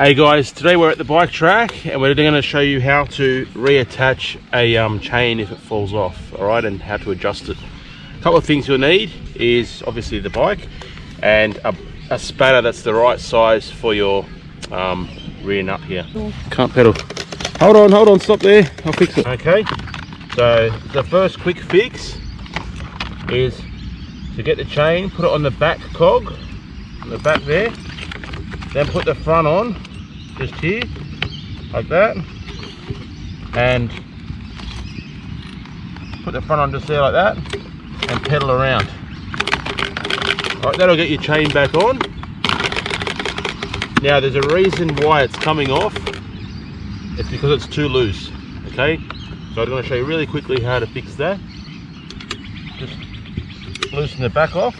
Hey guys, today we're at the bike track and we're going to show you how to reattach a chain if it falls off, alright, and how to adjust it. A couple of things you'll need is obviously the bike and a spanner that's the right size for your rear nut here. Can't pedal. Hold on, stop there, I'll fix it. Okay, so the first quick fix is to get the chain, put it on the back cog, on the back there, then put the front on, just here, like that, and put the front on just there like that, and pedal around. Alright, that'll get your chain back on. Now there's a reason why it's coming off, it's because it's too loose, okay? So I'm going to show you really quickly how to fix that. Just loosen the back off.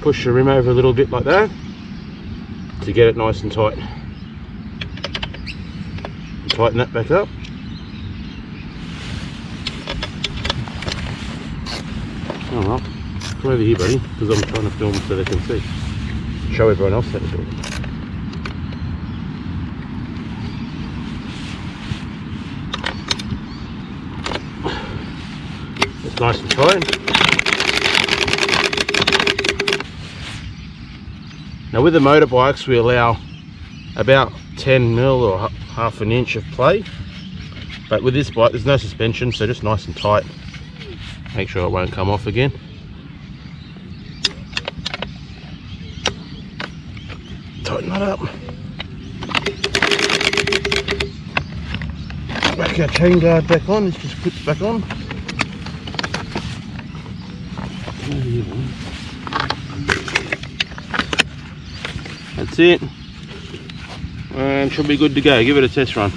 Push the rim over a little bit like that to get it nice and tight. And tighten that back up. Oh well, come over here buddy, because I'm trying to film so they can see. Show everyone else how to do it. It's nice and tight. Now with the motorbikes we allow about 10 mil or half an inch of play, but with this bike there's no suspension, so just nice and tight. Make sure it won't come off again. Tighten that up. Back our chain guard back on, this just clips back on. That's it, and should be good to go. Give it a test run.